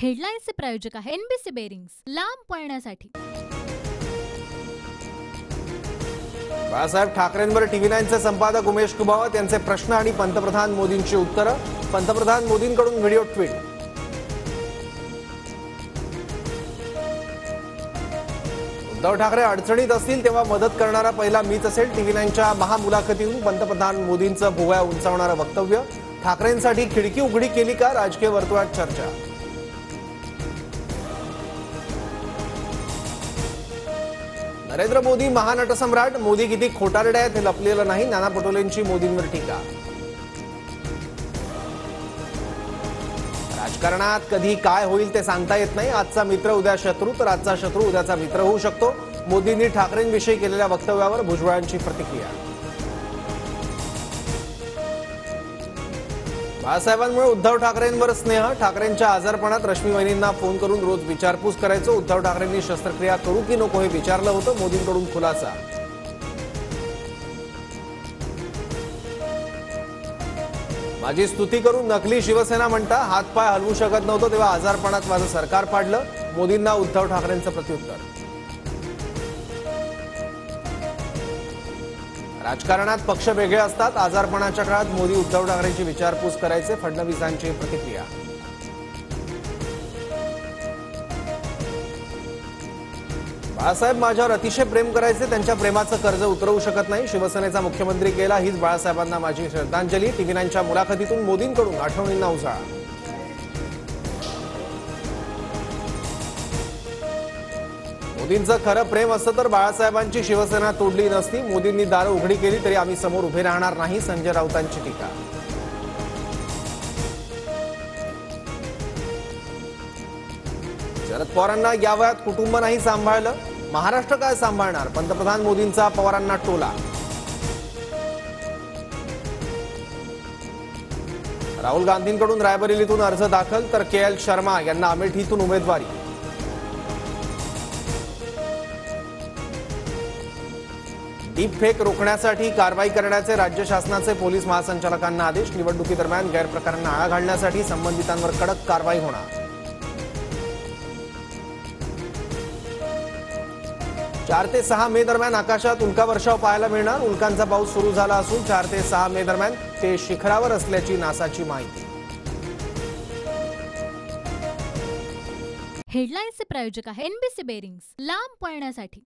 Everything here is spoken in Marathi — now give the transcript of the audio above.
हेडलाईन्सचे प्रायोजक आहे एनबीसी बेरिंग्स, लांब पळण्यासाठी। बाळासाहेब ठाकरेंवर TV9चे संपादक उमेश कुबावत यांचे प्रश्न आणि पंतप्रधान मोदींची उत्तरं। पंतप्रधान मोदींकडून व्हिडिओ ट्वीट। उद्धव ठाकरे अडचणीत असतील तेव्हा मदत करणारा पहिला मीच असेल। TV9च्या महामुलाखतीतून पंतप्रधान मोदींचं भुवया उंचावणारं वक्तव्य। ठाकरेंसाठी खिडकी उघडी केली का, राजकीय वर्तुळात चर्चा। नरेंद्र मोदी महानट सम्राट, मोदी किती खोटारडे आहेत हे लपलेलं नाही। नाना पटोलेंची मोदींवर टीका। राजकारणात कधी काय होईल ते सांगता येत नाही। आजचा मित्र उद्या शत्रू, तर आजचा शत्रू उद्याचा मित्र होऊ शकतो। मोदींनी ठाकरेंविषयी केलेल्या वक्तव्यावर भुजबळांची प्रतिक्रिया। बाळासाहेबांमुळे उद्धव ठाकरेंवर स्नेह, ठाकरेंच्या आजारपणात रश्मी वहिनींना फोन करून रोज विचारपूस करायचो। उद्धव ठाकरेंनी शस्त्रक्रिया करू की नको हे विचारलं होतं। मोदींकडून खुलासा। माझी स्तुती करून नकली शिवसेना म्हणता, हातपाय हलवू शकत नव्हतं तेव्हा आजारपणात माझं सरकार पाडलं। मोदींना उद्धव ठाकरेंचं प्रत्युत्तर। राजकारणात पक्ष वेगळे असतात, आजारपणाच्या काळात मोदी उद्धव ठाकरेंची विचारपूस करायचे। फडणवीसांची प्रतिक्रिया। बाळासाहेब माझ्यावर अतिशय प्रेम करायचे, त्यांच्या प्रेमाचं कर्ज उतरवू शकत नाही। शिवसेनेचा मुख्यमंत्री गेला, हीच बाळासाहेबांना माझी श्रद्धांजली। TV9च्या मुलाखतीतून मोदींकडून आठवणींना उजाळा। मोदींचं खरं प्रेम असतं तर बाळासाहेबांची शिवसेना तोडली नसती। मोदींनी दारं उघडी केली तरी आम्ही समोर उभे राहणार नाही। संजय राऊतांची टीका। शरद पवारांना या वयात कुटुंब नाही सांभाळलं, महाराष्ट्र काय सांभाळणार। पंतप्रधान मोदींचा पवारांना टोला। राहुल गांधींकडून रायबरेलीतून अर्ज दाखल, तर KL शर्मा यांना अमेठीतून उमेदवारी। डीपफेक रोखण्यासाठी कारवाई करण्याचे राज्य शासनाचे पोलीस महासंचालकांना आदेश। निवडणुकीदरम्यान गैरप्रकारांना आळा घालण्यासाठी संबंधितांवर कडक कारवाई होणार। 4 ते 6 मे दरम्यान आकाशात उल्कावर्षाव पाहायला मिळणार। उल्कांचा पाऊस सुरू झाला असून 4 ते 6 मे दरम्यान ते शिखरावर असल्याची नासाची माहिती। हेडलाईन्सचे प्रायोजक आहे एनबीसी बेरिंग्स, लांब पळण्यासाठी।